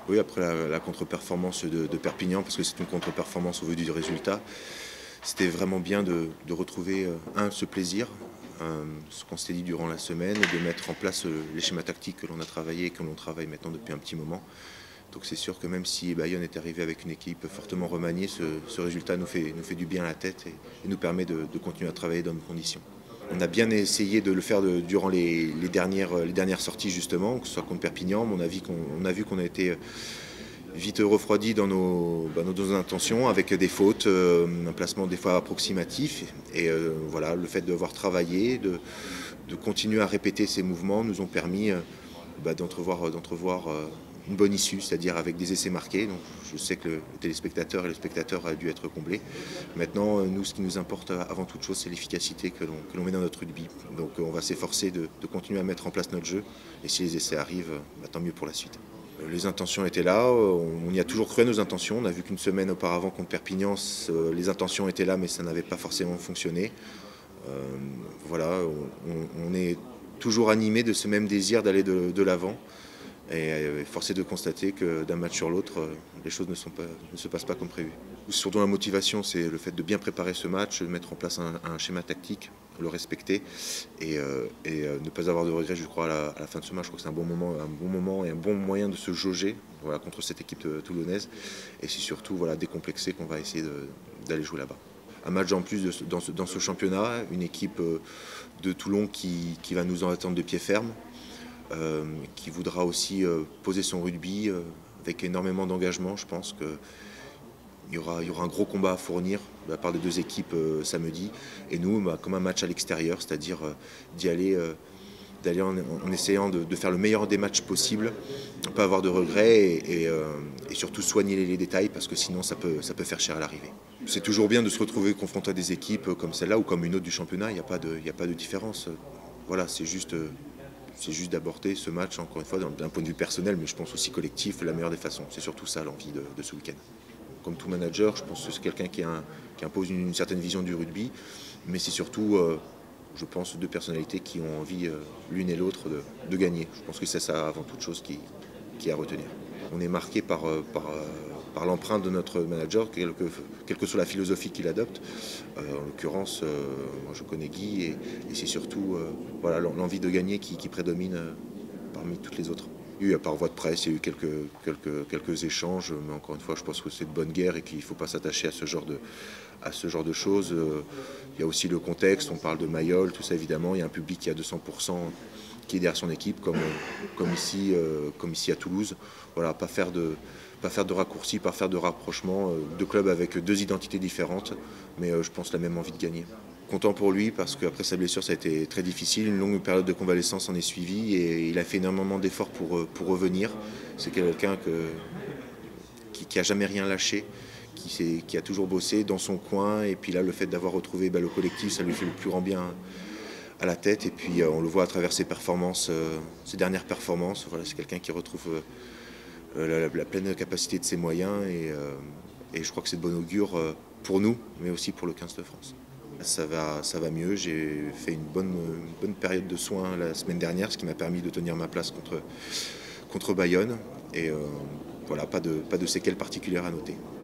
Oui, après la contre-performance de Perpignan, parce que c'est une contre-performance au vu du résultat, c'était vraiment bien de retrouver, ce plaisir, ce qu'on s'était dit durant la semaine, et de mettre en place les schémas tactiques que l'on a travaillé et que l'on travaille maintenant depuis un petit moment. Donc c'est sûr que même si Bayonne est arrivé avec une équipe fortement remaniée, ce résultat nous fait du bien à la tête et nous permet de continuer à travailler dans nos conditions. On a bien essayé de le faire durant les dernières sorties justement, que ce soit contre Perpignan, mais on a vu qu'on a été vite refroidi dans nos intentions, avec des fautes, un placement des fois approximatif. Et voilà, le fait d'avoir travaillé, de continuer à répéter ces mouvements nous ont permis d'entrevoir une bonne issue, c'est-à-dire avec des essais marqués. Donc je sais que le téléspectateur et le spectateur a dû être comblé. Maintenant, nous, ce qui nous importe avant toute chose, c'est l'efficacité que l'on met dans notre rugby. Donc on va s'efforcer de continuer à mettre en place notre jeu. Et si les essais arrivent, tant mieux pour la suite. Les intentions étaient là, on y a toujours cru à nos intentions. On a vu qu'une semaine auparavant contre Perpignan, les intentions étaient là, mais ça n'avait pas forcément fonctionné. Voilà, on est toujours animé de ce même désir d'aller de l'avant. Et force est de constater que d'un match sur l'autre, les choses ne se passent pas comme prévu. Surtout la motivation, c'est le fait de bien préparer ce match, de mettre en place un schéma tactique, le respecter et ne pas avoir de regrets, je crois, à la fin de ce match. Je crois que c'est un bon moment et un bon moyen de se jauger, voilà, contre cette équipe toulonnaise. Et c'est surtout, voilà, décomplexé qu'on va essayer d'aller jouer là-bas. Un match en plus dans ce championnat, une équipe de Toulon qui va nous en attendre de pied ferme. Qui voudra aussi poser son rugby avec énormément d'engagement. Je pense qu'il y aura un gros combat à fournir de la part des deux équipes samedi. Et nous, comme un match à l'extérieur, c'est-à-dire d'aller en essayant de faire le meilleur des matchs possibles, ne pas avoir de regrets et surtout soigner les détails parce que sinon ça peut faire cher à l'arrivée. C'est toujours bien de se retrouver confronté à des équipes comme celle-là ou comme une autre du championnat, il n'y a pas de différence. Voilà, c'est juste d'aborder ce match, encore une fois, d'un point de vue personnel, mais je pense aussi collectif, de la meilleure des façons. C'est surtout ça l'envie de ce week-end. Comme tout manager, je pense que c'est quelqu'un qui impose une certaine vision du rugby, mais c'est surtout, je pense, deux personnalités qui ont envie, l'une et l'autre, de gagner. Je pense que c'est ça, avant toute chose, qui est à retenir. On est marqué par l'empreinte de notre manager, quelle que soit la philosophie qu'il adopte. En l'occurrence, moi je connais Guy et c'est surtout voilà, l'envie de gagner qui prédomine parmi toutes les autres. Il y a eu par voie de presse, il y a eu quelques échanges, mais encore une fois, je pense que c'est de bonne guerre et qu'il ne faut pas s'attacher à ce genre de choses. Il y a aussi le contexte, on parle de Mayol, tout ça évidemment. Il y a un public qui est à 200%, qui est derrière son équipe, comme ici à Toulouse. Voilà, pas faire de raccourcis, pas faire de rapprochement, deux clubs avec deux identités différentes, mais je pense la même envie de gagner. Content pour lui parce qu'après sa blessure ça a été très difficile, une longue période de convalescence en est suivie et il a fait énormément d'efforts pour revenir. C'est quelqu'un qui a jamais rien lâché, qui a toujours bossé dans son coin et puis là le fait d'avoir retrouvé le collectif ça lui fait le plus grand bien à la tête et puis on le voit à travers ses performances, ses dernières performances. Voilà, c'est quelqu'un qui retrouve la pleine capacité de ses moyens et je crois que c'est de bon augure pour nous mais aussi pour le 15 de France. Ça va mieux, j'ai fait une bonne période de soins la semaine dernière, ce qui m'a permis de tenir ma place contre Bayonne. Et voilà, pas de séquelles particulières à noter.